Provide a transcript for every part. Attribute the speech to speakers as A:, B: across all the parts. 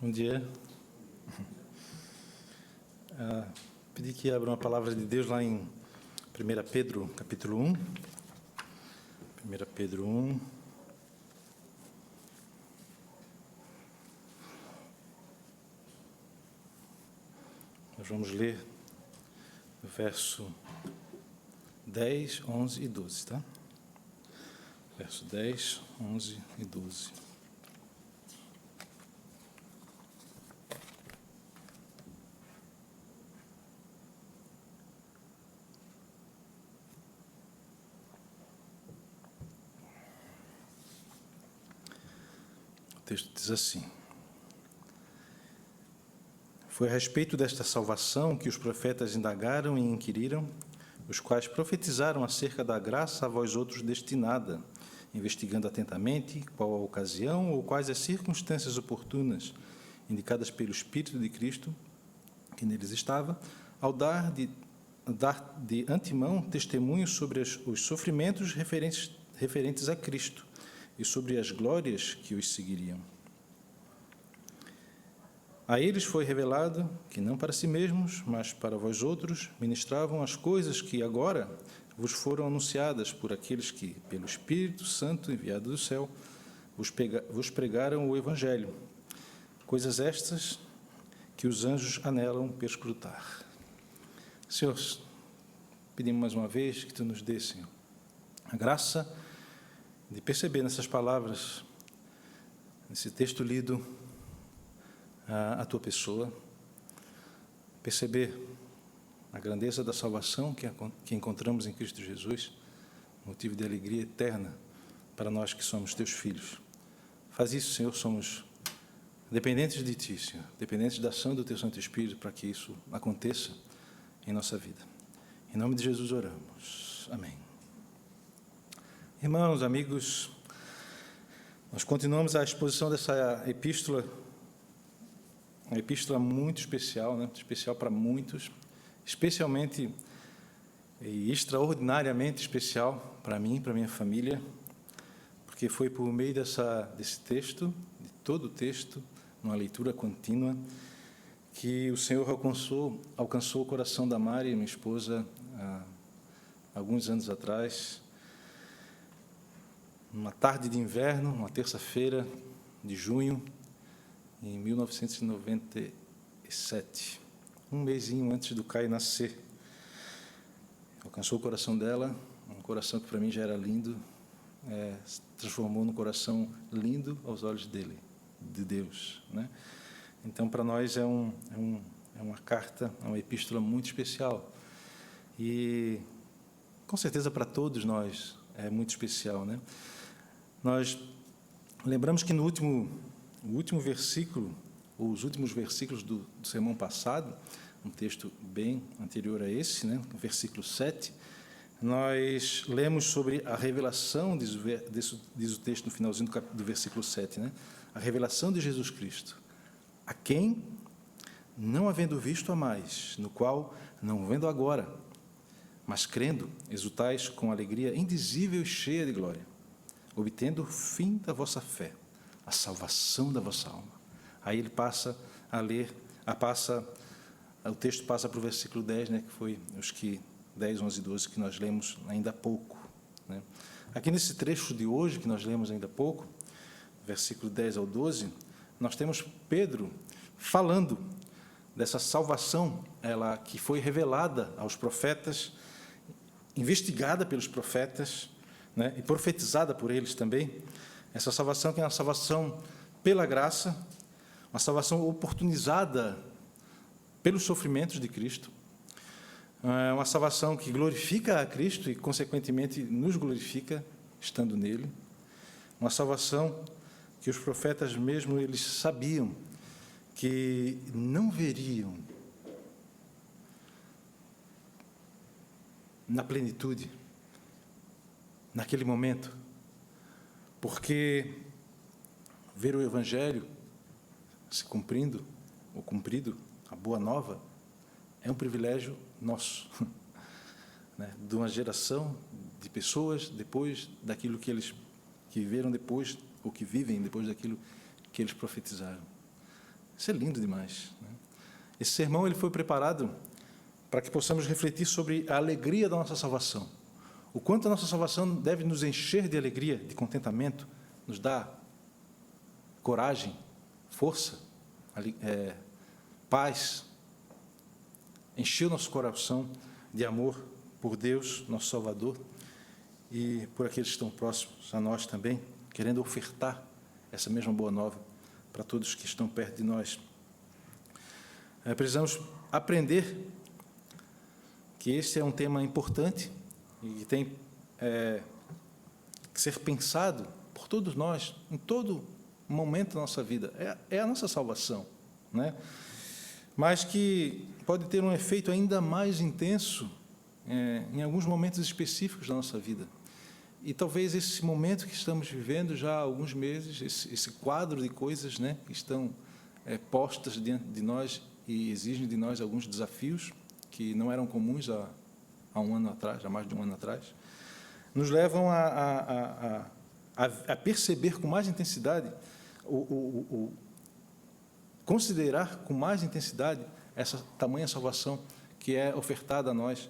A: Bom dia. Pedi que abra uma palavra de Deus lá em 1 Pedro, capítulo 1. 1 Pedro 1. Nós vamos ler o verso 10, 11 e 12, tá? Verso 10, 11 e 12. O texto diz assim: Foi a respeito desta salvação que os profetas indagaram e inquiriram, os quais profetizaram acerca da graça a vós outros destinada, investigando atentamente qual a ocasião ou quais as circunstâncias oportunas, indicadas pelo Espírito de Cristo, que neles estava, ao dar de antemão testemunho sobre os sofrimentos referentes a Cristo e sobre as glórias que os seguiriam. A eles foi revelado que não para si mesmos, mas para vós outros, ministravam as coisas que agora vos foram anunciadas por aqueles que, pelo Espírito Santo enviado do céu, vos pregaram o Evangelho, coisas estas que os anjos anelam perscrutar. Senhor, pedimos mais uma vez que Tu nos dê, Senhor, a graça de perceber nessas palavras, nesse texto lido, a Tua pessoa, perceber a grandeza da salvação que encontramos em Cristo Jesus, motivo de alegria eterna para nós que somos Teus filhos. Faz isso, Senhor, somos dependentes de Ti, Senhor, dependentes da ação do Teu Santo Espírito para que isso aconteça em nossa vida. Em nome de Jesus oramos. Amém. Irmãos, amigos, nós continuamos a exposição dessa epístola, uma epístola muito especial, né? Especial para muitos, especialmente e extraordinariamente especial para mim, para minha família, porque foi por meio desse texto, de todo o texto, numa leitura contínua, que o Senhor alcançou o coração da Mari, minha esposa, há alguns anos atrás, numa tarde de inverno, uma terça-feira de junho, em 1997, um mesinho antes do Caio nascer. Alcançou o coração dela, um coração que para mim já era lindo, se transformou num coração lindo aos olhos dele, de Deus, né? Então, para nós é uma carta, é uma epístola muito especial. E, com certeza, para todos nós é muito especial, né? Nós lembramos que no último versículo, ou os últimos versículos do sermão passado, um texto bem anterior a esse, né, versículo 7, nós lemos sobre a revelação, diz o texto no finalzinho do versículo 7, né, a revelação de Jesus Cristo, a quem, não havendo visto a mais, no qual, não vendo agora, mas crendo, exultais com alegria indizível e cheia de glória, obtendo o fim da vossa fé, a salvação da vossa alma. Aí ele passa a ler, o texto passa para o versículo 10, né, que foi os 10, 11 e 12 que nós lemos ainda há pouco, né? Aqui nesse trecho de hoje, que nós lemos ainda há pouco, versículo 10 ao 12, nós temos Pedro falando dessa salvação, ela que foi revelada aos profetas, investigada pelos profetas, né, e profetizada por eles também. Essa salvação que é uma salvação pela graça, uma salvação oportunizada pelos sofrimentos de Cristo, é uma salvação que glorifica a Cristo e, consequentemente, nos glorifica estando nele, uma salvação que os profetas mesmo eles sabiam que não veriam na plenitude, naquele momento, porque ver o Evangelho se cumprido, a boa nova, é um privilégio nosso, né? De uma geração de pessoas depois daquilo que viveram depois, ou que vivem depois daquilo que eles profetizaram. Isso é lindo demais, né? Esse sermão ele foi preparado para que possamos refletir sobre a alegria da nossa salvação. O quanto a nossa salvação deve nos encher de alegria, de contentamento, nos dar coragem, força, paz, encher o nosso coração de amor por Deus, nosso Salvador, e por aqueles que estão próximos a nós também, querendo ofertar essa mesma boa nova para todos que estão perto de nós. Precisamos aprender que este é um tema importante e que tem que ser pensado por todos nós, em todo momento da nossa vida. É a nossa salvação, né? Mas que pode ter um efeito ainda mais intenso em alguns momentos específicos da nossa vida. E talvez esse momento que estamos vivendo já há alguns meses, esse quadro de coisas, né, que estão postas diante de nós e exigem de nós alguns desafios que não eram comuns há um ano atrás, há mais de um ano atrás, nos levam a perceber com mais intensidade, considerar com mais intensidade essa tamanha salvação que é ofertada a nós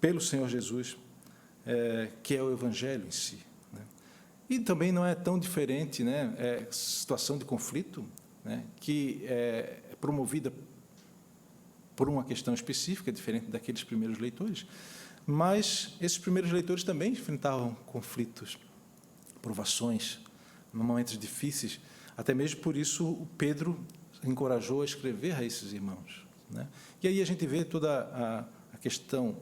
A: pelo Senhor Jesus, que é o Evangelho em si, né? E também não é tão diferente, né, situação de conflito, né, que é promovida por uma questão específica, diferente daqueles primeiros leitores, mas esses primeiros leitores também enfrentavam conflitos, provações, momentos difíceis. Até mesmo por isso o Pedro encorajou a escrever a esses irmãos, né? E aí a gente vê toda a questão,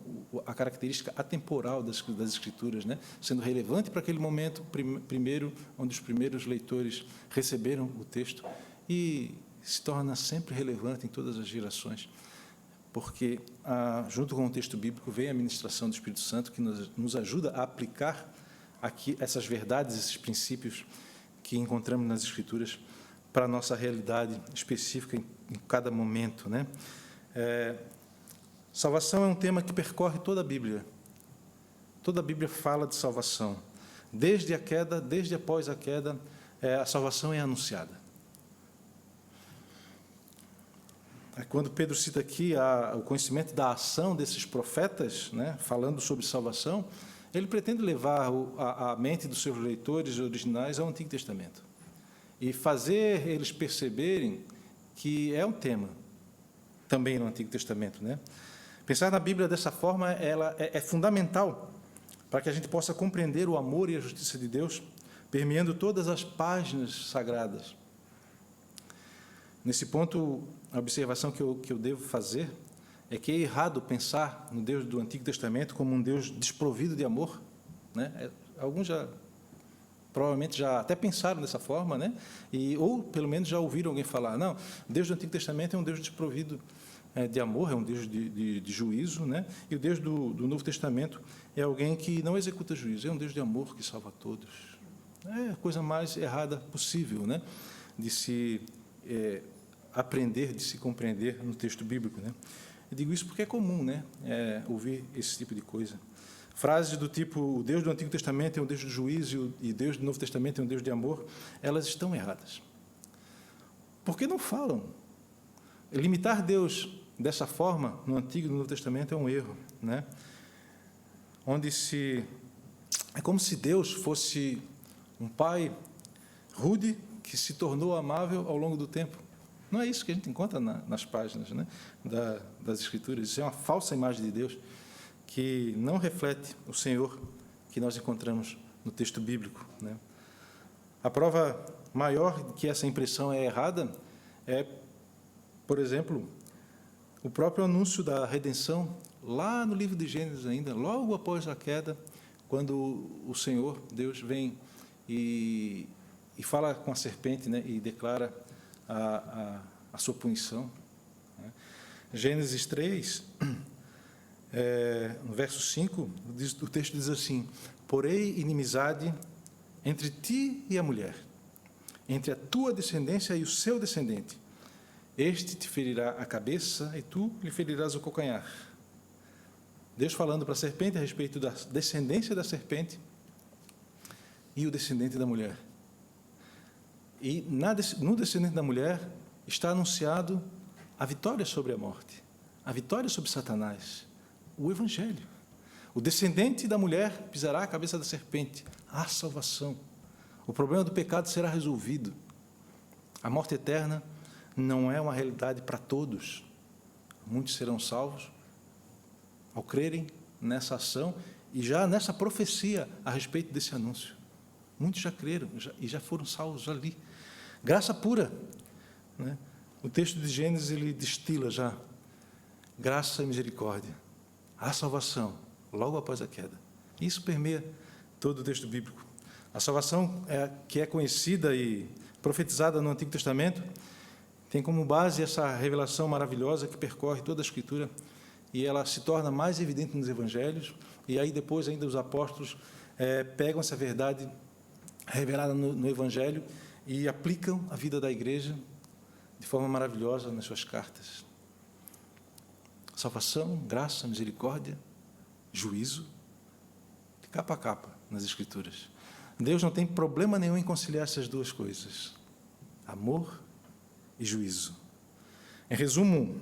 A: a característica atemporal das Escrituras, né, sendo relevante para aquele momento primeiro, onde os primeiros leitores receberam o texto, e se torna sempre relevante em todas as gerações, porque, junto com o texto bíblico, vem a ministração do Espírito Santo, que nos ajuda a aplicar aqui essas verdades, esses princípios que encontramos nas Escrituras, para a nossa realidade específica em cada momento, né? Salvação é um tema que percorre toda a Bíblia. Toda a Bíblia fala de salvação. Desde a queda, desde após a queda, a salvação é anunciada. Quando Pedro cita aqui o conhecimento da ação desses profetas, né, falando sobre salvação, ele pretende levar a mente dos seus leitores originais ao Antigo Testamento e fazer eles perceberem que é um tema também no Antigo Testamento, né? Pensar na Bíblia dessa forma, ela é fundamental para que a gente possa compreender o amor e a justiça de Deus, permeando todas as páginas sagradas. Nesse ponto, a observação que eu devo fazer é que é errado pensar no Deus do Antigo Testamento como um Deus desprovido de amor, né? Alguns provavelmente já até pensaram dessa forma, né? Ou pelo menos já ouviram alguém falar, não, o Deus do Antigo Testamento é um Deus desprovido de amor, é um Deus de juízo, né? E o Deus do Novo Testamento é alguém que não executa juízo, é um Deus de amor que salva todos. É a coisa mais errada possível, né, de se aprender, de se compreender no texto bíblico, né? Eu digo isso porque é comum, né, ouvir esse tipo de coisa. Frases do tipo, o Deus do Antigo Testamento é um Deus de juízo e Deus do Novo Testamento é um Deus de amor, elas estão erradas. Por que não falam? Limitar Deus dessa forma, no Antigo e no Novo Testamento, é um erro, né? É como se Deus fosse um pai rude que se tornou amável ao longo do tempo. Não é isso que a gente encontra nas páginas, né, das Escrituras. Isso é uma falsa imagem de Deus que não reflete o Senhor que nós encontramos no texto bíblico, né? A prova maior de que essa impressão é errada é, por exemplo, o próprio anúncio da redenção, lá no livro de Gênesis ainda, logo após a queda, quando o Senhor, Deus, vem e fala com a serpente, né, e declara a sua punição, né? Gênesis 3, no verso 5, o texto diz assim, porém inimizade entre ti e a mulher, entre a tua descendência e o seu descendente. Este te ferirá a cabeça e tu lhe ferirás o calcanhar. Deus falando para a serpente a respeito da descendência da serpente e o descendente da mulher. E no descendente da mulher, está anunciado a vitória sobre a morte, a vitória sobre Satanás, o Evangelho. O descendente da mulher pisará a cabeça da serpente. Há salvação. O problema do pecado será resolvido. A morte eterna não é uma realidade para todos. Muitos serão salvos ao crerem nessa ação e já nessa profecia a respeito desse anúncio. Muitos já creram e já foram salvos ali. Graça pura, né? O texto de Gênesis, ele destila já graça e misericórdia. Há salvação logo após a queda. Isso permeia todo o texto bíblico. A salvação que é conhecida e profetizada no Antigo Testamento tem como base essa revelação maravilhosa que percorre toda a Escritura, e ela se torna mais evidente nos Evangelhos, e aí depois ainda os apóstolos pegam essa verdade revelada no Evangelho e aplicam a vida da igreja de forma maravilhosa nas suas cartas. Salvação, graça, misericórdia, juízo, de capa a capa nas Escrituras. Deus não tem problema nenhum em conciliar essas duas coisas, amor e juízo. Em resumo,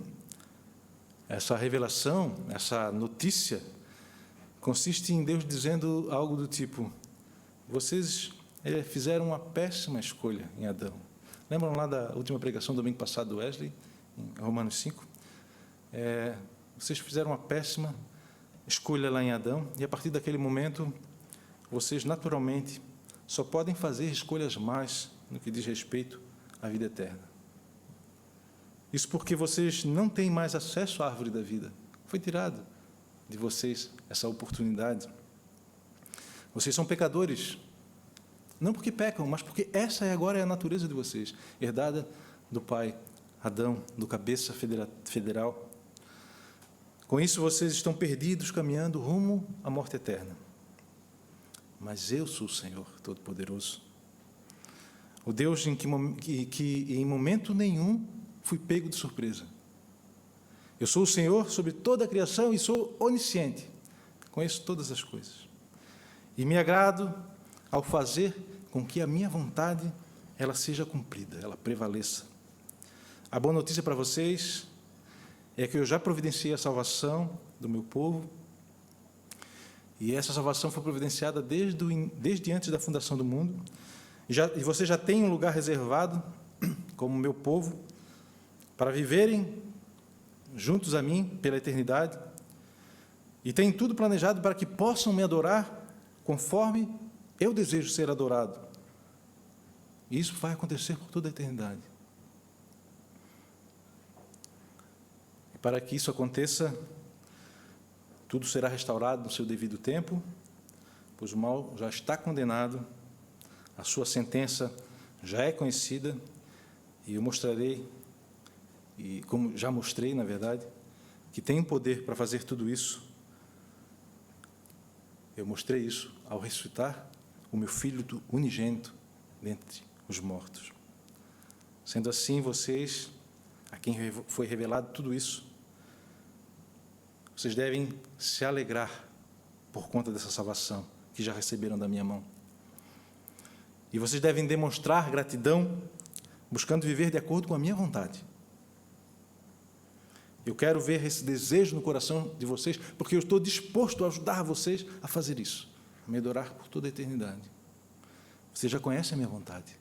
A: essa revelação, essa notícia, consiste em Deus dizendo algo do tipo: vocês fizeram uma péssima escolha em Adão. Lembram lá da última pregação do domingo passado do Wesley, em Romanos 5? Vocês fizeram uma péssima escolha lá em Adão, e a partir daquele momento, vocês naturalmente só podem fazer escolhas más no que diz respeito à vida eterna. Isso porque vocês não têm mais acesso à árvore da vida. Foi tirado de vocês essa oportunidade. Vocês são pecadores, não porque pecam, mas porque essa agora é a natureza de vocês, herdada do pai Adão, do cabeça federal. Com isso, vocês estão perdidos, caminhando rumo à morte eterna. Mas eu sou o Senhor Todo-Poderoso, o Deus em que em momento nenhum fui pego de surpresa. Eu sou o Senhor sobre toda a criação e sou onisciente, conheço todas as coisas. E me agrado ao fazer com que a minha vontade ela seja cumprida, ela prevaleça. A boa notícia para vocês é que eu já providenciei a salvação do meu povo, e essa salvação foi providenciada desde antes da fundação do mundo, e você já tem um lugar reservado, como meu povo, para viverem juntos a mim pela eternidade, e tem tudo planejado para que possam me adorar conforme eu desejo ser adorado. E isso vai acontecer por toda a eternidade. E para que isso aconteça, tudo será restaurado no seu devido tempo, pois o mal já está condenado, a sua sentença já é conhecida, e eu mostrarei, e como já mostrei, na verdade, que tenho poder para fazer tudo isso. Eu mostrei isso ao ressuscitar o meu Filho unigênito dentre os mortos. Sendo assim, vocês, a quem foi revelado tudo isso, vocês devem se alegrar por conta dessa salvação que já receberam da minha mão. E vocês devem demonstrar gratidão, buscando viver de acordo com a minha vontade. Eu quero ver esse desejo no coração de vocês, porque eu estou disposto a ajudar vocês a fazer isso, a me adorar por toda a eternidade. Vocês já conhecem a minha vontade,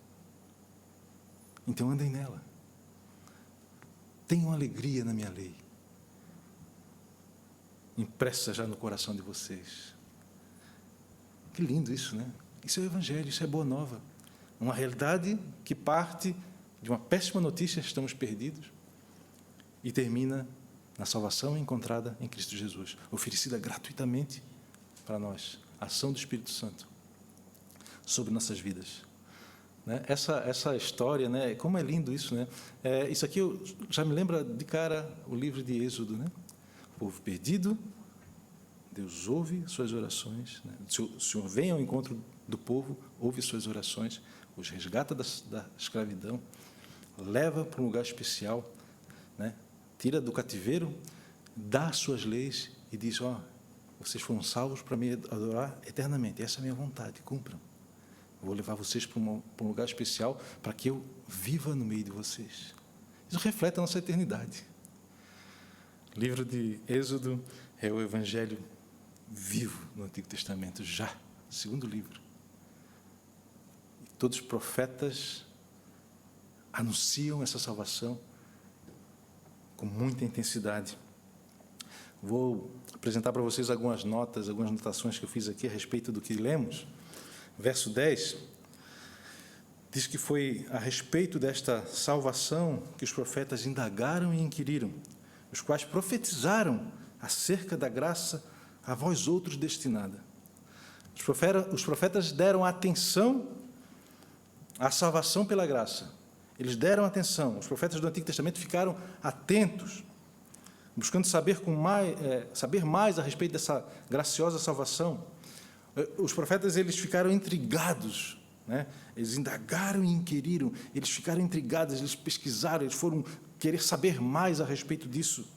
A: então andem nela. Tenham alegria na minha lei, impressa já no coração de vocês. Que lindo isso, né? Isso é o Evangelho, isso é boa nova. Uma realidade que parte de uma péssima notícia, estamos perdidos, e termina na salvação encontrada em Cristo Jesus, oferecida gratuitamente para nós, a ação do Espírito Santo sobre nossas vidas. Né? Essa história, né? Como é lindo isso, né? Isso aqui já me lembra de cara o livro de Êxodo, né? O povo perdido, Deus ouve suas orações, né? O Senhor vem ao encontro do povo, ouve suas orações, os resgata da escravidão, leva para um lugar especial, né? Tira do cativeiro, dá as suas leis e diz: vocês foram salvos para me adorar eternamente, essa é a minha vontade, cumpram. Vou levar vocês para um lugar especial para que eu viva no meio de vocês. Isso reflete a nossa eternidade. O livro de Êxodo é o evangelho vivo no Antigo Testamento, já, segundo livro. E todos os profetas anunciam essa salvação com muita intensidade. Vou apresentar para vocês algumas anotações que eu fiz aqui a respeito do que lemos. Verso 10 diz que foi a respeito desta salvação que os profetas indagaram e inquiriram, os quais profetizaram acerca da graça a vós outros destinada. Os profetas deram atenção à salvação pela graça. Eles deram atenção. Os profetas do Antigo Testamento ficaram atentos, buscando saber mais a respeito dessa graciosa salvação. Os profetas, eles ficaram intrigados, né? Eles indagaram e inquiriram, eles ficaram intrigados, eles pesquisaram, eles foram querer saber mais a respeito disso.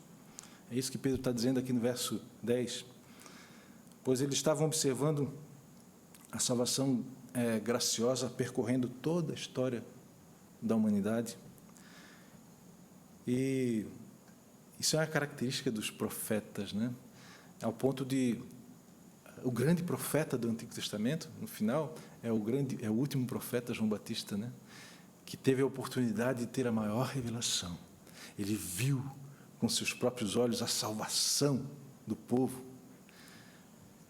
A: É isso que Pedro está dizendo aqui no verso 10. Pois eles estavam observando a salvação graciosa percorrendo toda a história da humanidade. E isso é uma característica dos profetas, né? Ao ponto de o grande profeta do Antigo Testamento, no final, é o último profeta, João Batista, né? Que teve a oportunidade de ter a maior revelação. Ele viu com seus próprios olhos a salvação do povo.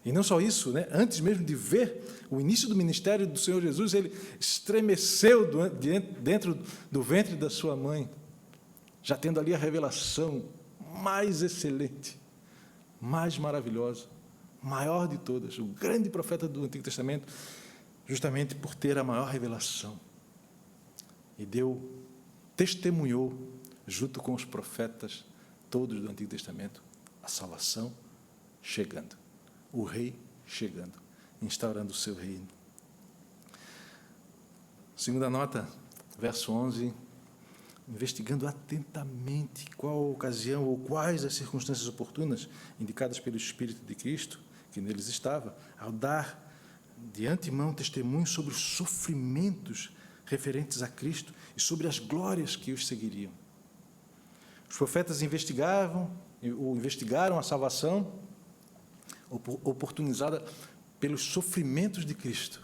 A: E não só isso, né? Antes mesmo de ver o início do ministério do Senhor Jesus, ele estremeceu dentro do ventre da sua mãe, já tendo ali a revelação mais excelente, mais maravilhosa, maior de todas, o grande profeta do Antigo Testamento, justamente por ter a maior revelação. E testemunhou, junto com os profetas todos do Antigo Testamento, a salvação chegando, o rei chegando, instaurando o seu reino. Segunda nota, verso 11, investigando atentamente qual a ocasião ou quais as circunstâncias oportunas indicadas pelo Espírito de Cristo, que neles estava, ao dar de antemão testemunho sobre os sofrimentos referentes a Cristo e sobre as glórias que os seguiriam. Os profetas investigaram a salvação oportunizada pelos sofrimentos de Cristo.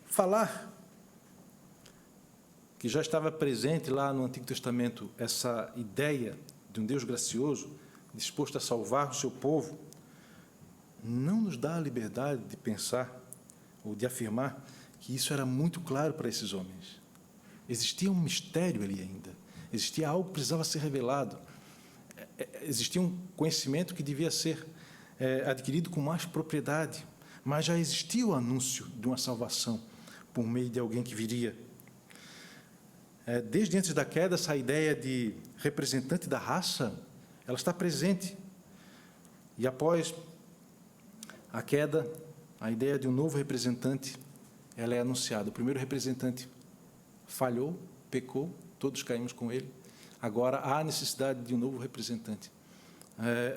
A: Falar que já estava presente lá no Antigo Testamento essa ideia de um Deus gracioso, disposto a salvar o seu povo, não nos dá a liberdade de pensar ou de afirmar que isso era muito claro para esses homens. Existia um mistério ali ainda, existia algo que precisava ser revelado, existia um conhecimento que devia ser adquirido com mais propriedade, mas já existia o anúncio de uma salvação por meio de alguém que viria. Desde antes da queda, essa ideia de representante da raça, ela está presente. E após a queda, a ideia de um novo representante, ela é anunciada. O primeiro representante falhou, pecou, todos caímos com ele. Agora há a necessidade de um novo representante,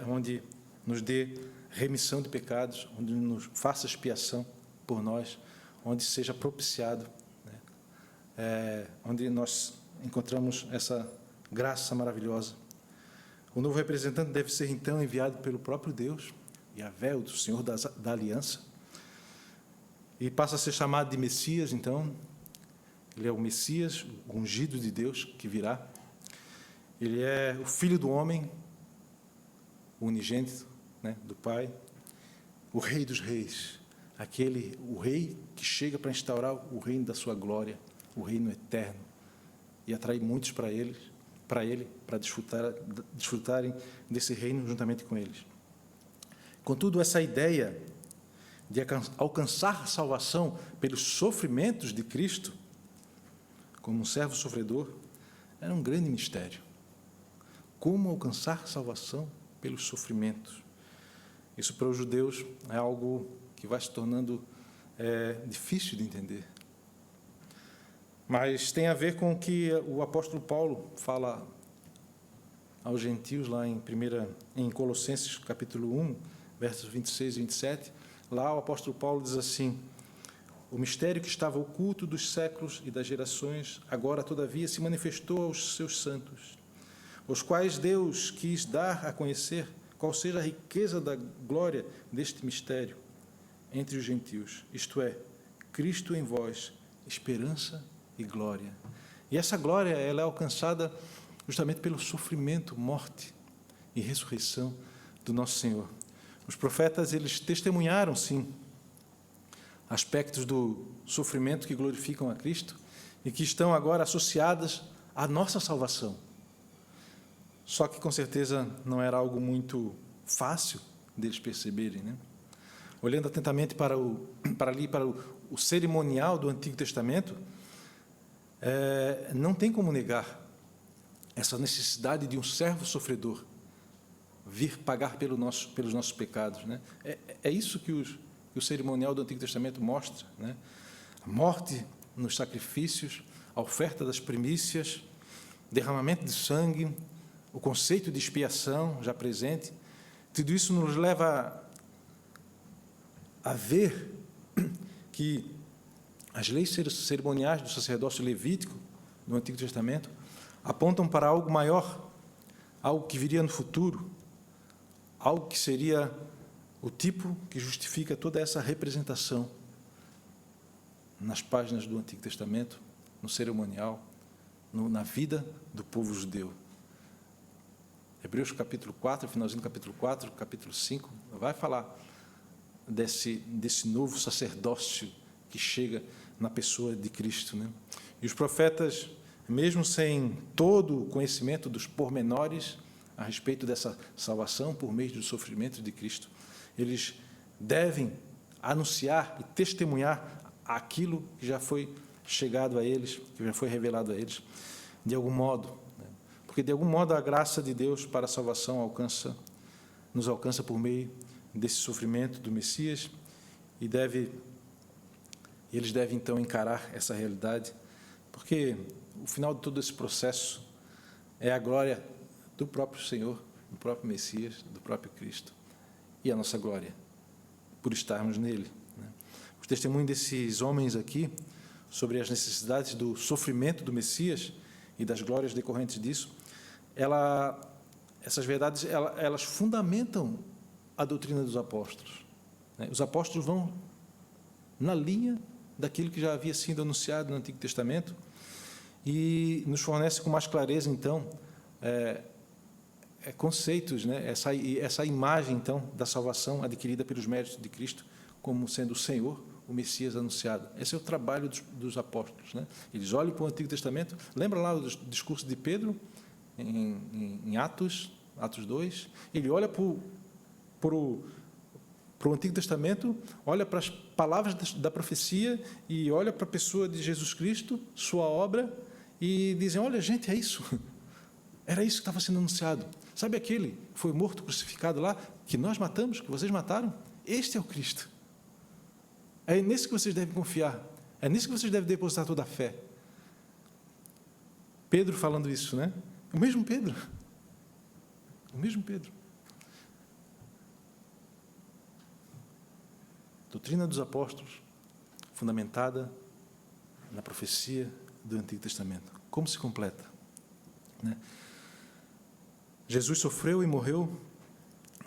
A: onde nos dê remissão de pecados, onde nos faça expiação por nós, onde seja propiciado, né? Onde nós encontramos essa graça maravilhosa. O novo representante deve ser, então, enviado pelo próprio Deus, Yahvé, o Senhor da aliança, e passa a ser chamado de Messias. Então, ele é o Messias, o ungido de Deus que virá. Ele é o Filho do homem, o unigênito, né, do Pai, o Rei dos reis, o Rei que chega para instaurar o reino da sua glória, o reino eterno, e atrair muitos para ele, para desfrutarem desse reino juntamente com eles. Contudo, essa ideia de alcançar a salvação pelos sofrimentos de Cristo, como um servo sofredor, era um grande mistério. Como alcançar salvação pelos sofrimentos? Isso para os judeus é algo que vai se tornando difícil de entender. Mas tem a ver com o que o apóstolo Paulo fala aos gentios lá em Colossenses, capítulo 1, versos 26 e 27. Lá o apóstolo Paulo diz assim: O mistério que estava oculto dos séculos e das gerações, agora, todavia, se manifestou aos seus santos, os quais Deus quis dar a conhecer qual seja a riqueza da glória deste mistério entre os gentios, isto é, Cristo em vós, esperança e glória. E essa glória, ela é alcançada justamente pelo sofrimento, morte e ressurreição do nosso Senhor. Os profetas, eles testemunharam, sim, aspectos do sofrimento que glorificam a Cristo e que estão agora associadas à nossa salvação. Só que, com certeza, não era algo muito fácil deles perceberem, né? Olhando atentamente para o cerimonial do Antigo Testamento, não tem como negar essa necessidade de um servo sofredor vir pagar pelos nossos pecados, né? É isso que o cerimonial do Antigo Testamento mostra, né? A morte nos sacrifícios, a oferta das primícias, derramamento de sangue, o conceito de expiação já presente, tudo isso nos leva a ver que as leis cerimoniais do sacerdócio levítico do Antigo Testamento apontam para algo maior, algo que viria no futuro, algo que seria o tipo que justifica toda essa representação nas páginas do Antigo Testamento, no cerimonial, na vida do povo judeu. Hebreus capítulo 4, finalzinho do capítulo 4, capítulo 5, vai falar desse novo sacerdócio que chega na pessoa de Cristo, né? E os profetas, mesmo sem todo o conhecimento dos pormenores a respeito dessa salvação por meio do sofrimento de Cristo, eles devem anunciar e testemunhar aquilo que já foi chegado a eles, que já foi revelado a eles, de algum modo, né? Porque de algum modo a graça de Deus para a salvação nos alcança por meio desse sofrimento do Messias, e eles devem então encarar essa realidade, porque o final de todo esse processo é a glória do próprio Senhor, do próprio Messias, do próprio Cristo, e a nossa glória por estarmos nele, né? O testemunho desses homens aqui sobre as necessidades do sofrimento do Messias e das glórias decorrentes disso, essas verdades, elas fundamentam a doutrina dos apóstolos, né? Os apóstolos vão na linha daquilo que já havia sido anunciado no Antigo Testamento e nos fornece com mais clareza, então, conceitos, né? Essa imagem, então, da salvação adquirida pelos méritos de Cristo como sendo o Senhor, o Messias anunciado. Esse é o trabalho dos apóstolos, né? Eles olham para o Antigo Testamento, lembra lá o discurso de Pedro, em Atos 2, ele olha para o Antigo Testamento, olha para as palavras da profecia e olha para a pessoa de Jesus Cristo, sua obra, e dizem, olha, gente, é isso. Era isso que estava sendo anunciado. Sabe aquele que foi morto, crucificado lá, que nós matamos, que vocês mataram? Este é o Cristo. É nesse que vocês devem confiar. É nisso que vocês devem depositar toda a fé. Pedro falando isso, né? O mesmo Pedro. O mesmo Pedro. Doutrina dos apóstolos, fundamentada na profecia do Antigo Testamento. Como se completa, né? Jesus sofreu e morreu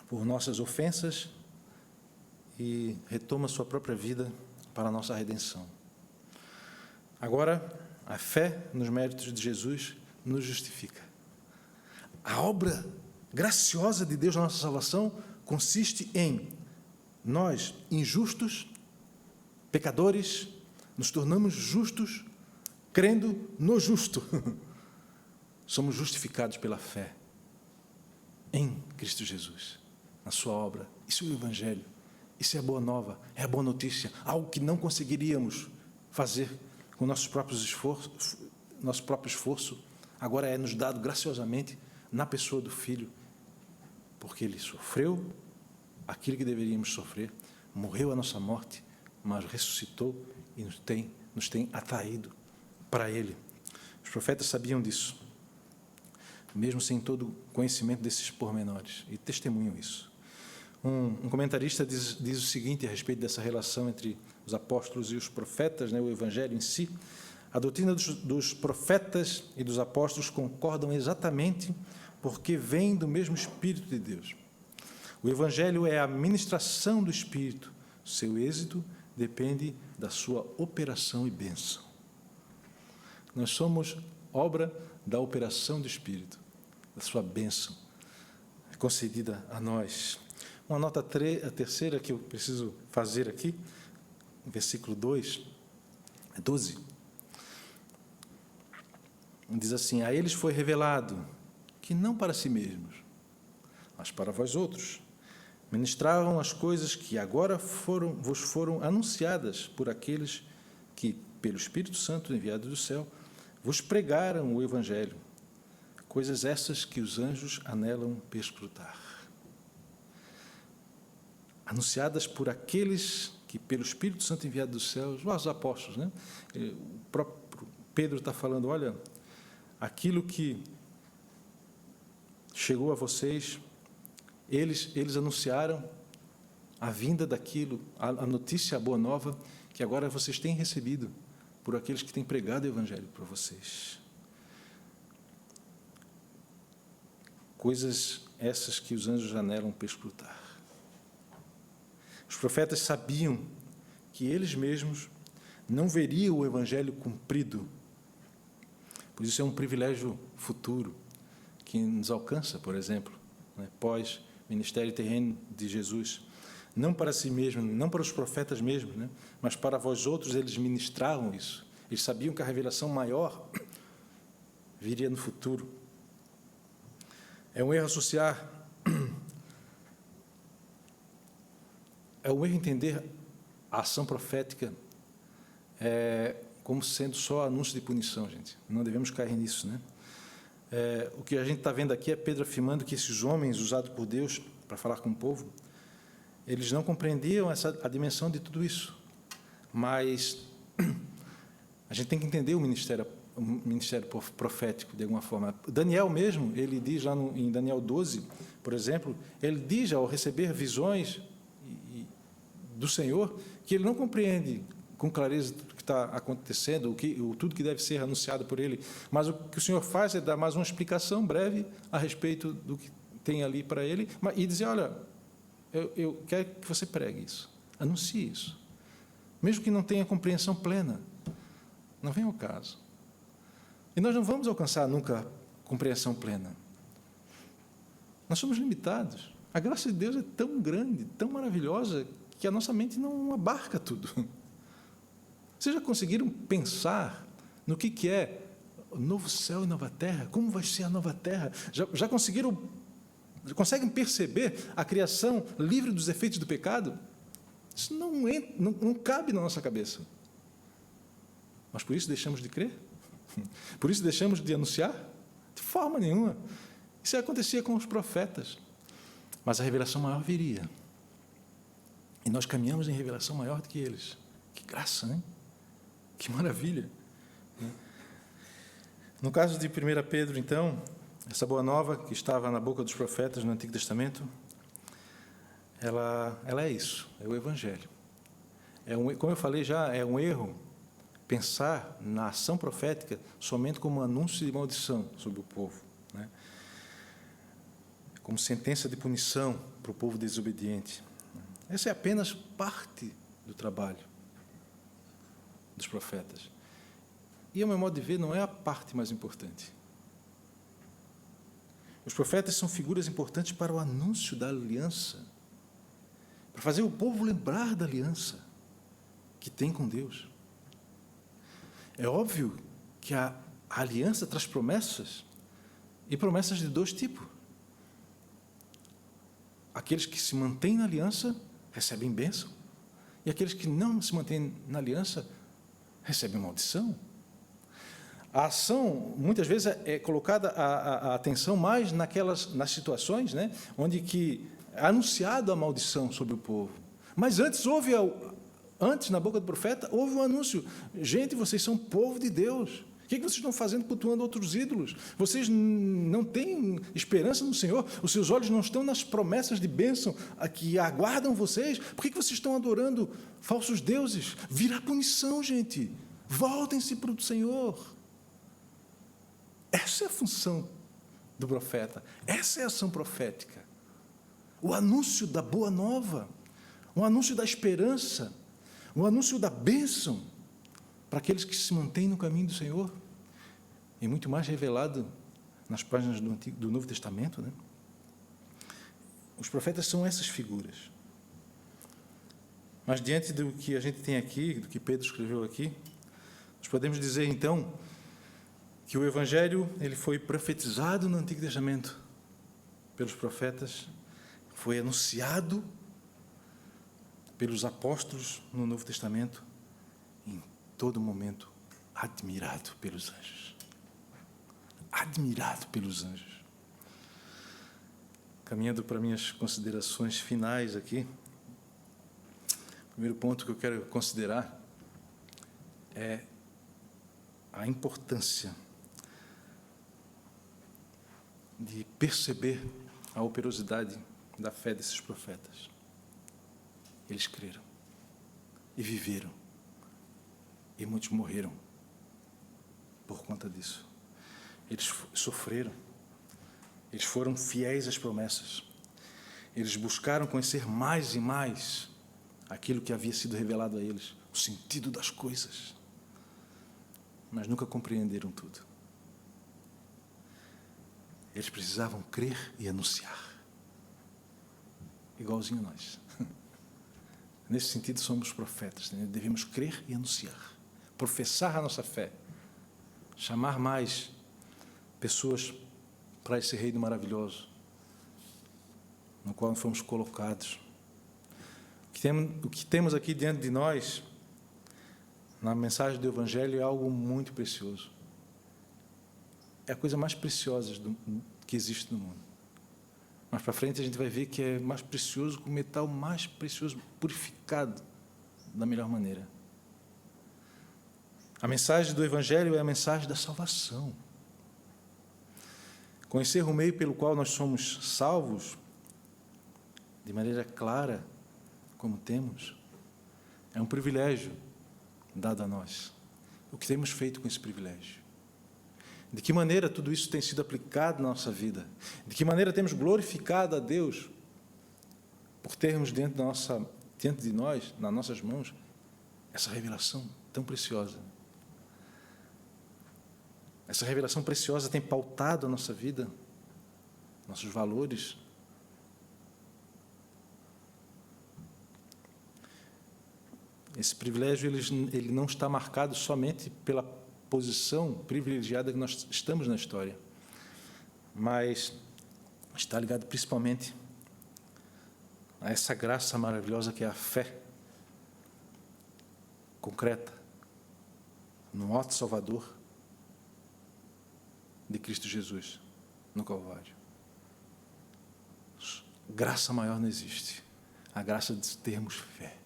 A: por nossas ofensas e retoma sua própria vida para a nossa redenção. Agora, a fé nos méritos de Jesus nos justifica. A obra graciosa de Deus na nossa salvação consiste em nós, injustos, pecadores, nos tornamos justos, crendo no justo. Somos justificados pela fé em Cristo Jesus, na sua obra. Isso é o Evangelho, isso é a boa nova, é a boa notícia, algo que não conseguiríamos fazer com nosso próprio esforço, agora é nos dado graciosamente na pessoa do Filho, porque Ele sofreu aquilo que deveríamos sofrer, morreu a nossa morte, mas ressuscitou e nos tem atraído para Ele. Os profetas sabiam disso, mesmo sem todo o conhecimento desses pormenores, e testemunham isso. Um comentarista diz o seguinte a respeito dessa relação entre os apóstolos e os profetas, né, o evangelho em si. A doutrina dos profetas e dos apóstolos concordam exatamente porque vem do mesmo Espírito de Deus. O evangelho é a ministração do Espírito. Seu êxito depende da sua operação e bênção. Nós somos obra da operação do Espírito, da sua bênção concedida a nós. Uma nota a terceira que eu preciso fazer aqui, versículo 12, diz assim: a eles foi revelado que não para si mesmos, mas para vós outros, ministravam as coisas que agora vos foram anunciadas por aqueles que, pelo Espírito Santo enviado do céu, vos pregaram o Evangelho, coisas essas que os anjos anelam perscrutar. Anunciadas por aqueles que, pelo Espírito Santo enviado dos céus, os apóstolos, né? O próprio Pedro está falando, olha, aquilo que chegou a vocês, eles anunciaram a vinda daquilo, a notícia, a boa nova, que agora vocês têm recebido por aqueles que têm pregado o Evangelho para vocês. Coisas essas que os anjos anelam perscrutar. Os profetas sabiam que eles mesmos não veriam o Evangelho cumprido. Por isso é um privilégio futuro que nos alcança, por exemplo, né, pós-ministério terreno de Jesus. Não para si mesmo, não para os profetas mesmo, né, mas para vós outros eles ministravam isso. Eles sabiam que a revelação maior viria no futuro. É um erro associar, é um erro entender a ação profética como sendo só anúncio de punição, gente. Não devemos cair nisso, né? O que a gente está vendo aqui é Pedro afirmando que esses homens usados por Deus para falar com o povo, eles não compreendiam a dimensão de tudo isso. Mas a gente tem que entender o ministério profético, de alguma forma. Daniel mesmo, ele diz lá em Daniel 12, por exemplo, ele diz, ao receber visões do Senhor, que ele não compreende com clareza tudo que está acontecendo, tudo que deve ser anunciado por ele, mas o que o Senhor faz é dar mais uma explicação breve a respeito do que tem ali para ele, e dizer, olha, eu quero que você pregue isso, anuncie isso, mesmo que não tenha compreensão plena, não vem ao caso. E nós não vamos alcançar nunca compreensão plena. Nós somos limitados. A graça de Deus é tão grande, tão maravilhosa, que a nossa mente não abarca tudo. Vocês já conseguiram pensar no que é o novo céu e nova terra? Como vai ser a nova terra? Já conseguem perceber a criação livre dos efeitos do pecado? Isso não cabe na nossa cabeça. Mas por isso deixamos de crer? Por isso deixamos de anunciar? De forma nenhuma. Isso acontecia com os profetas. Mas a revelação maior viria. E nós caminhamos em revelação maior do que eles. Que graça, hein? Que maravilha. No caso de 1 Pedro, então, essa boa nova que estava na boca dos profetas no Antigo Testamento, ela é isso, é o Evangelho. Como eu falei já, é um erro pensar na ação profética somente como um anúncio de maldição sobre o povo, né? Como sentença de punição para o povo desobediente. Essa é apenas parte do trabalho dos profetas. E, ao meu modo de ver, não é a parte mais importante. Os profetas são figuras importantes para o anúncio da aliança, para fazer o povo lembrar da aliança que tem com Deus. É óbvio que a aliança traz promessas, e promessas de dois tipos. Aqueles que se mantêm na aliança recebem bênção, e aqueles que não se mantêm na aliança recebem maldição. A ação, muitas vezes, é colocada a atenção mais nas situações, né, onde que é anunciado a maldição sobre o povo. Mas antes, na boca do profeta, houve um anúncio. Gente, vocês são povo de Deus, que vocês estão fazendo cultuando outros ídolos? Vocês não têm esperança no Senhor? Os seus olhos não estão nas promessas de bênção a que aguardam vocês? Por que vocês estão adorando falsos deuses? Virá punição, gente. Voltem-se para o Senhor. Essa é a função do profeta. Essa é a ação profética. O anúncio da boa nova, o anúncio da esperança, o anúncio da bênção para aqueles que se mantêm no caminho do Senhor. E muito mais revelado nas páginas do Novo Testamento, né? Os profetas são essas figuras. Mas diante do que a gente tem aqui, do que Pedro escreveu aqui, nós podemos dizer então que o Evangelho ele foi profetizado no Antigo Testamento pelos profetas, foi anunciado pelos apóstolos no Novo Testamento, em todo momento admirado pelos anjos. Admirado pelos anjos. Caminhando para minhas considerações finais aqui, o primeiro ponto que eu quero considerar é a importância de perceber a operosidade da fé desses profetas. Eles creram e viveram, e muitos morreram por conta disso. Eles sofreram, eles foram fiéis às promessas, eles buscaram conhecer mais e mais aquilo que havia sido revelado a eles, o sentido das coisas, mas nunca compreenderam tudo. Eles precisavam crer e anunciar, igualzinho a nós. Nesse sentido, somos profetas, né? Devemos crer e anunciar, professar a nossa fé, chamar mais pessoas para esse reino maravilhoso, no qual fomos colocados. O que temos aqui diante de nós, na mensagem do Evangelho, é algo muito precioso. É a coisa mais preciosa que existe no mundo. Mais para frente a gente vai ver que é mais precioso que o metal mais precioso, purificado da melhor maneira. A mensagem do Evangelho é a mensagem da salvação. Conhecer o meio pelo qual nós somos salvos, de maneira clara, como temos, é um privilégio dado a nós. O que temos feito com esse privilégio? De que maneira tudo isso tem sido aplicado na nossa vida? De que maneira temos glorificado a Deus por termos diante de nós, nas nossas mãos, essa revelação tão preciosa? Essa revelação preciosa tem pautado a nossa vida, nossos valores. Esse privilégio ele não está marcado somente pela posição privilegiada que nós estamos na história, mas está ligado principalmente a essa graça maravilhosa que é a fé concreta no ato salvador de Cristo Jesus no Calvário. Graça maior não existe. A graça de termos fé.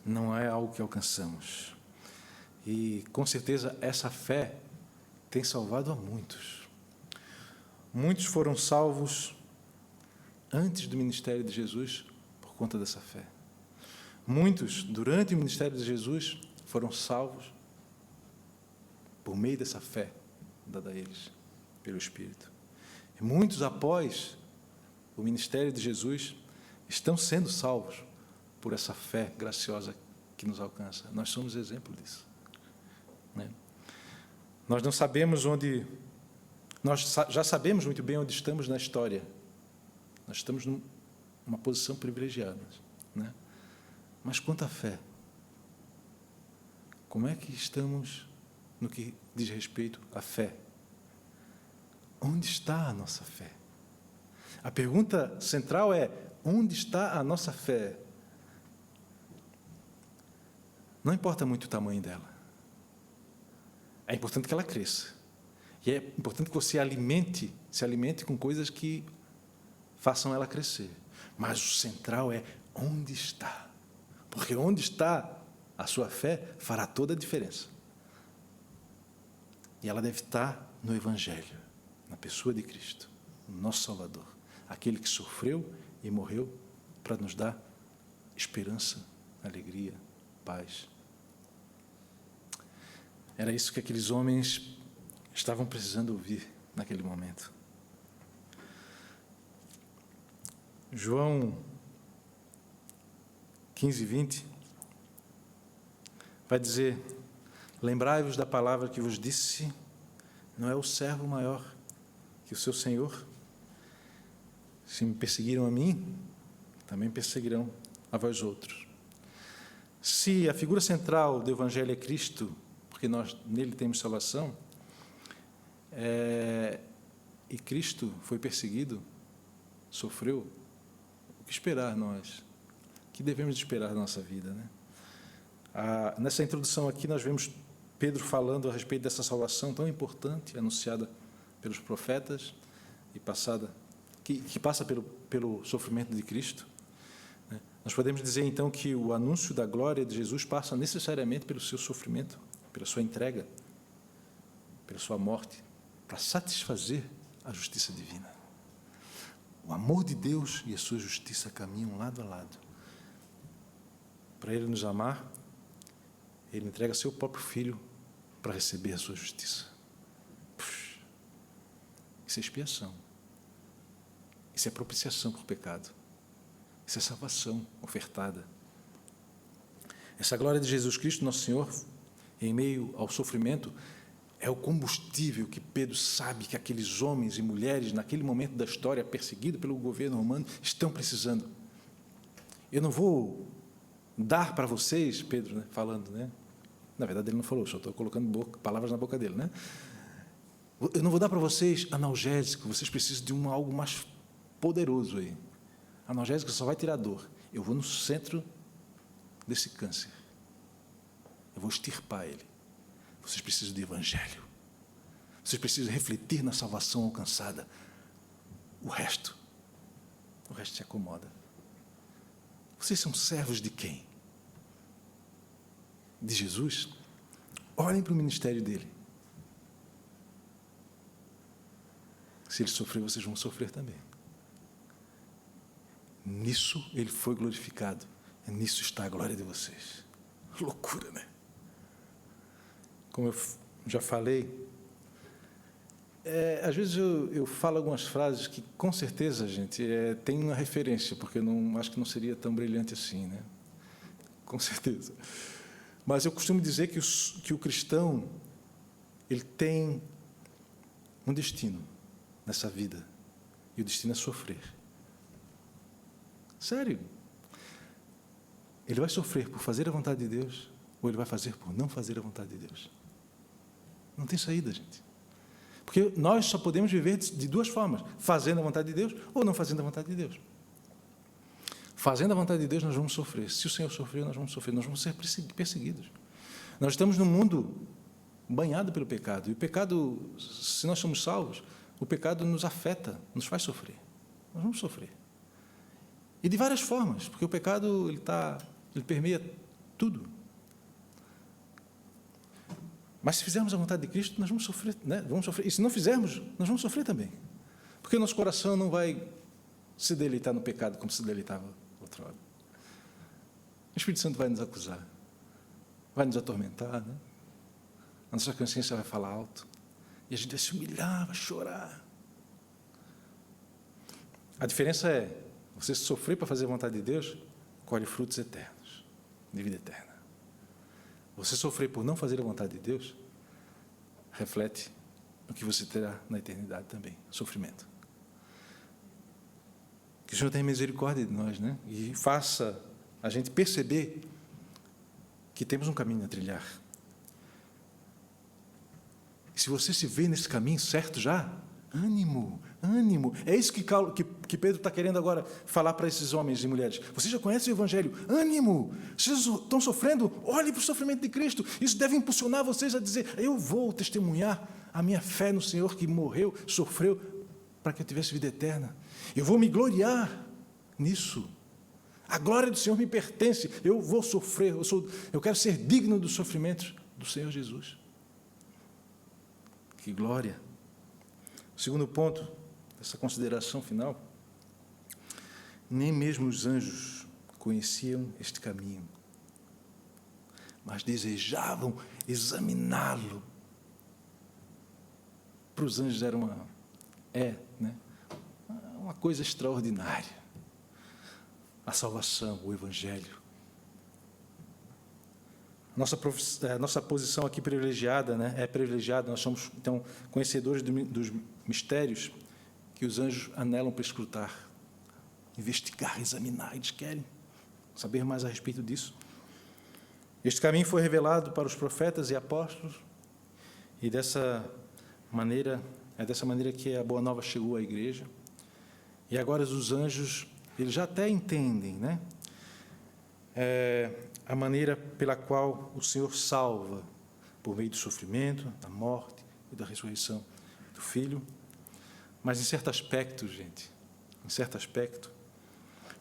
A: Não é algo que alcançamos. E, com certeza, essa fé tem salvado a muitos. Muitos foram salvos antes do ministério de Jesus por conta dessa fé. Muitos, durante o ministério de Jesus, foram salvos por meio dessa fé dada a eles, pelo Espírito. E muitos, após o ministério de Jesus, estão sendo salvos por essa fé graciosa que nos alcança. Nós somos exemplo disso. Né? Nós não sabemos onde... Nós já sabemos muito bem onde estamos na história. Nós estamos numa posição privilegiada. Né? Mas quanto à fé? Como é que estamos no que diz respeito à fé? Onde está a nossa fé? A pergunta central é: onde está a nossa fé? Não importa muito o tamanho dela. É importante que ela cresça. E é importante que você se alimente com coisas que façam ela crescer. Mas o central é onde está. Porque onde está a sua fé fará toda a diferença. E ela deve estar no Evangelho, na pessoa de Cristo, nosso Salvador, aquele que sofreu e morreu para nos dar esperança, alegria, paz. Era isso que aqueles homens estavam precisando ouvir naquele momento. João 15:20 vai dizer: lembrai-vos da palavra que vos disse, não é o servo maior que o seu Senhor? Se me perseguiram a mim, também perseguirão a vós outros. Se a figura central do Evangelho é Cristo, porque nós nele temos salvação, e Cristo foi perseguido, sofreu, o que esperar nós? O que devemos esperar da nossa vida, né? Nessa introdução aqui nós vemos Pedro falando a respeito dessa salvação tão importante, anunciada pelos profetas e passada, que passa pelo sofrimento de Cristo. Nós podemos dizer, então, que o anúncio da glória de Jesus passa necessariamente pelo seu sofrimento, pela sua entrega, pela sua morte, para satisfazer a justiça divina. O amor de Deus e a sua justiça caminham lado a lado. Para Ele nos amar, Ele entrega seu próprio Filho para receber a sua justiça. Isso é expiação. Isso é propiciação por pecado. Isso é salvação ofertada. Essa glória de Jesus Cristo, nosso Senhor, em meio ao sofrimento, é o combustível que Pedro sabe que aqueles homens e mulheres, naquele momento da história, perseguidos pelo governo romano, estão precisando. Eu não vou dar para vocês, Pedro, né, falando, né? Na verdade, ele não falou, só estou colocando palavras na boca dele, né? Eu não vou dar para vocês analgésico, vocês precisam de algo mais poderoso aí. Analgésico só vai tirar dor. Eu vou no centro desse câncer. Eu vou extirpar ele. Vocês precisam de evangelho. Vocês precisam refletir na salvação alcançada. O resto se acomoda. Vocês são servos de quem? De Jesus? Olhem para o ministério dele. Se ele sofreu, vocês vão sofrer também. Nisso ele foi glorificado. E nisso está a glória de vocês. Loucura, né? Como eu já falei, às vezes eu falo algumas frases que, com certeza, gente, tem uma referência, porque eu acho que não seria tão brilhante assim, né? Com certeza. Mas eu costumo dizer que o cristão, ele tem um destino nessa vida, e o destino é sofrer. Sério. Ele vai sofrer por fazer a vontade de Deus, ou ele vai fazer por não fazer a vontade de Deus. Não tem saída, gente. Porque nós só podemos viver de duas formas, fazendo a vontade de Deus ou não fazendo a vontade de Deus. Fazendo a vontade de Deus, nós vamos sofrer. Se o Senhor sofreu, nós vamos sofrer, nós vamos ser perseguidos. Nós estamos num mundo banhado pelo pecado, e o pecado, se nós somos salvos, o pecado nos afeta, nos faz sofrer. Nós vamos sofrer. E de várias formas, porque o pecado ele permeia tudo. Mas se fizermos a vontade de Cristo, nós vamos sofrer, né? Vamos sofrer. E se não fizermos, nós vamos sofrer também. Porque o nosso coração não vai se deleitar no pecado como se deleitava outra hora. O Espírito Santo vai nos acusar, vai nos atormentar, né? A nossa consciência vai falar alto. E a gente vai se humilhar, vai chorar. A diferença é, você sofrer para fazer a vontade de Deus, colhe frutos eternos, de vida eterna. Você sofrer por não fazer a vontade de Deus, reflete o que você terá na eternidade também, sofrimento. Que o Senhor tenha misericórdia de nós, né? E faça a gente perceber que temos um caminho a trilhar. E se você se vê nesse caminho certo já, ânimo, ânimo. É isso que Pedro está querendo agora falar para esses homens e mulheres. Vocês já conhecem o Evangelho? Ânimo! Vocês estão sofrendo? Olhe para o sofrimento de Cristo. Isso deve impulsionar vocês a dizer, eu vou testemunhar a minha fé no Senhor que morreu, sofreu, para que eu tivesse vida eterna. Eu vou me gloriar nisso. A glória do Senhor me pertence. Eu vou sofrer. Eu quero ser digno dos sofrimentos do Senhor Jesus. Que glória! O segundo ponto dessa consideração final: nem mesmo os anjos conheciam este caminho, mas desejavam examiná-lo. Para os anjos era uma coisa extraordinária. A salvação, o Evangelho. Nossa posição aqui privilegiada, é privilegiada. Nós somos, então, conhecedores dos mistérios que os anjos anelam para escrutar, investigar, examinar. Eles querem saber mais a respeito disso. Este caminho foi revelado para os profetas e apóstolos, e dessa maneira que a Boa Nova chegou à igreja. E agora os anjos, eles já até entendem, a maneira pela qual o Senhor salva, por meio do sofrimento, da morte e da ressurreição do Filho. Mas em certo aspecto,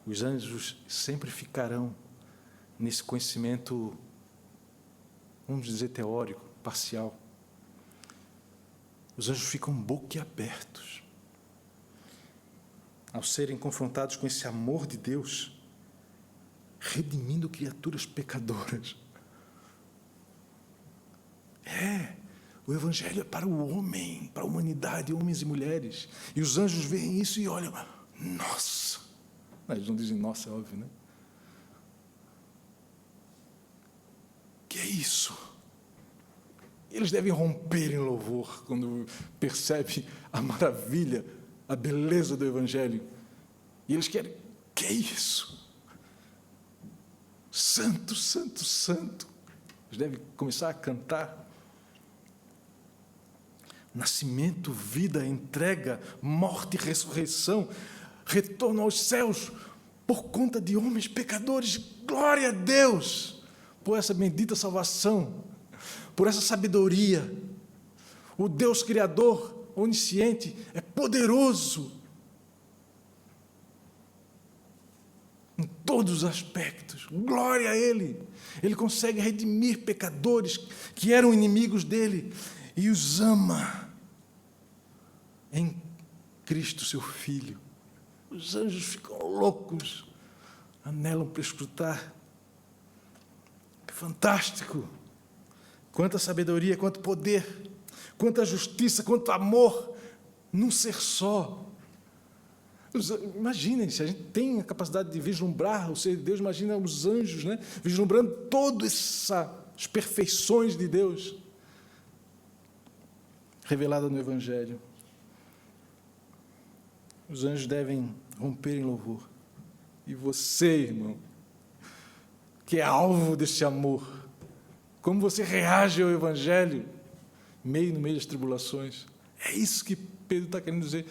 A: os anjos sempre ficarão nesse conhecimento, vamos dizer, teórico, parcial. Os anjos ficam boquiabertos ao serem confrontados com esse amor de Deus, redimindo criaturas pecadoras. O Evangelho é para o homem, para a humanidade, homens e mulheres. E os anjos veem isso e olham, nossa! Eles não dizem nossa, é óbvio, Que é isso? Eles devem romper em louvor quando percebem a maravilha, a beleza do Evangelho. E eles querem, que é isso? Santo, santo, santo. Eles devem começar a cantar. Nascimento, vida, entrega, morte e ressurreição, retorno aos céus por conta de homens pecadores. Glória a Deus por essa bendita salvação, por essa sabedoria. O Deus Criador, onisciente, é poderoso em todos os aspectos. Glória a Ele. Ele consegue redimir pecadores que eram inimigos dele e os ama em Cristo, seu Filho. Os anjos ficam loucos, anelam para escutar. É fantástico! Quanta sabedoria, quanto poder, quanta justiça, quanto amor, num ser só. Imaginem, se a gente tem a capacidade de vislumbrar o ser de Deus, imagina os anjos, vislumbrando todas essas perfeições de Deus, revelada no Evangelho. Os anjos devem romper em louvor. E você, irmão, que é alvo desse amor, como você reage ao Evangelho, no meio das tribulações? É isso que Pedro está querendo dizer.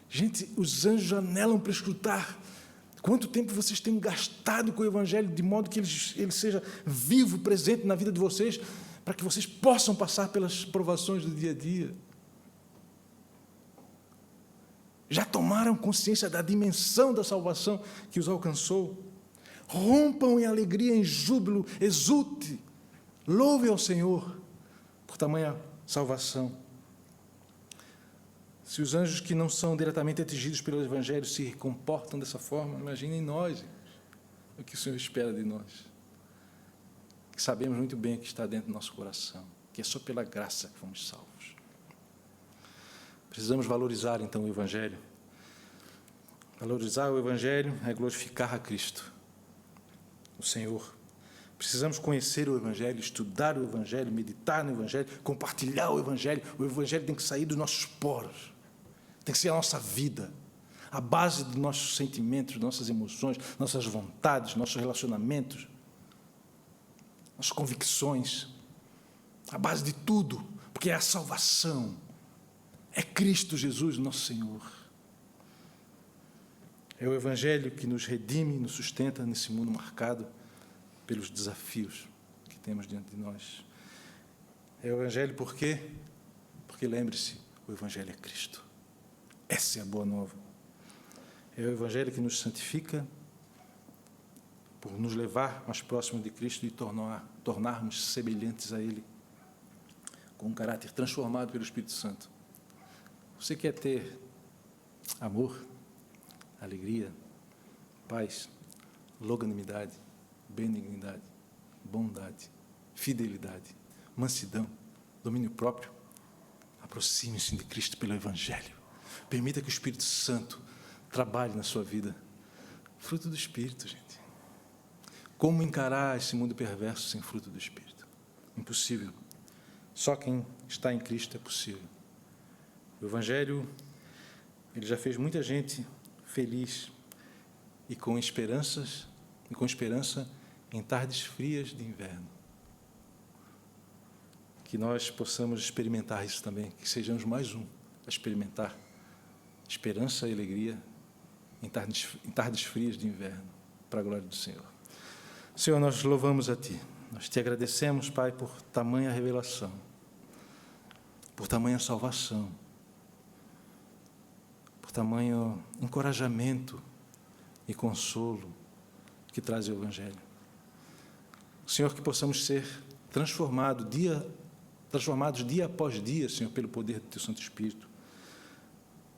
A: Gente, os anjos anelam para escutar. Quanto tempo vocês têm gastado com o Evangelho, de modo que ele seja vivo, presente na vida de vocês, para que vocês possam passar pelas provações do dia a dia? Já tomaram consciência da dimensão da salvação que os alcançou? Rompam em alegria, em júbilo, exulte, louve ao Senhor por tamanha salvação. Se os anjos que não são diretamente atingidos pelo Evangelho se comportam dessa forma, imaginem nós, o que o Senhor espera de nós, que sabemos muito bem o que está dentro do nosso coração, que é só pela graça que fomos salvos. Precisamos valorizar, então, o Evangelho. Valorizar o Evangelho é glorificar a Cristo, o Senhor. Precisamos conhecer o Evangelho, estudar o Evangelho, meditar no Evangelho, compartilhar o Evangelho. O Evangelho tem que sair dos nossos poros, tem que ser a nossa vida, a base dos nossos sentimentos, nossas emoções, nossas vontades, nossos relacionamentos, nossas convicções, a base de tudo, porque é a salvação. É Cristo Jesus, nosso Senhor. É o Evangelho que nos redime e nos sustenta nesse mundo marcado pelos desafios que temos diante de nós. É o Evangelho por quê? Porque, lembre-se, o Evangelho é Cristo. Essa é a boa nova. É o Evangelho que nos santifica por nos levar mais próximo de Cristo e tornarmos semelhantes a Ele. com um caráter transformado pelo Espírito Santo. Você quer ter amor, alegria, paz, longanimidade, benignidade, bondade, fidelidade, mansidão, domínio próprio? Aproxime-se de Cristo pelo Evangelho. Permita que o Espírito Santo trabalhe na sua vida. Fruto do Espírito, gente. Como encarar esse mundo perverso sem fruto do Espírito? Impossível. Só quem está em Cristo é possível. O Evangelho, ele já fez muita gente feliz e com esperança em tardes frias de inverno. Que nós possamos experimentar isso também, que sejamos mais um a experimentar esperança e alegria em tardes frias de inverno, para a glória do Senhor. Senhor, nós louvamos a Ti, nós Te agradecemos, Pai, por tamanha revelação, por tamanha salvação, por tamanho encorajamento e consolo que traz o Evangelho. Senhor, que possamos ser transformados dia após dia, Senhor, pelo poder do Teu Santo Espírito.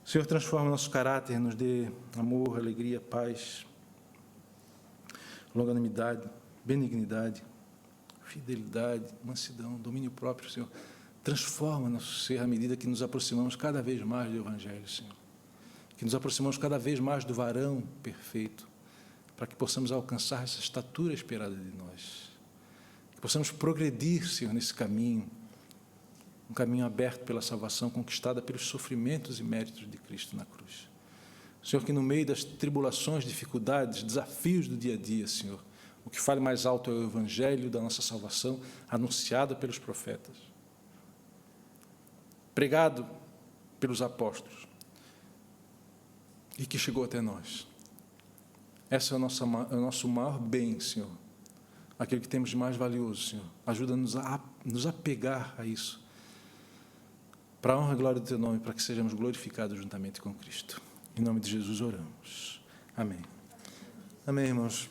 A: Senhor, transforma nosso caráter, nos dê amor, alegria, paz, longanimidade, benignidade, fidelidade, mansidão, domínio próprio, Senhor. Transforma nosso ser à medida que nos aproximamos cada vez mais do Evangelho, Senhor. Que nos aproximamos cada vez mais do varão perfeito, para que possamos alcançar essa estatura esperada de nós. Que possamos progredir, Senhor, nesse caminho, um caminho aberto pela salvação, conquistada pelos sofrimentos e méritos de Cristo na cruz. Senhor, que no meio das tribulações, dificuldades, desafios do dia a dia, Senhor, o que fale mais alto é o Evangelho da nossa salvação, anunciado pelos profetas, pregado pelos apóstolos, e que chegou até nós. Esse é o nosso maior bem, Senhor, aquilo que temos de mais valioso, Senhor. Ajuda-nos a nos apegar a isso, para a honra e glória do Teu nome, para que sejamos glorificados juntamente com Cristo. Em nome de Jesus oramos. Amém. Amém, irmãos.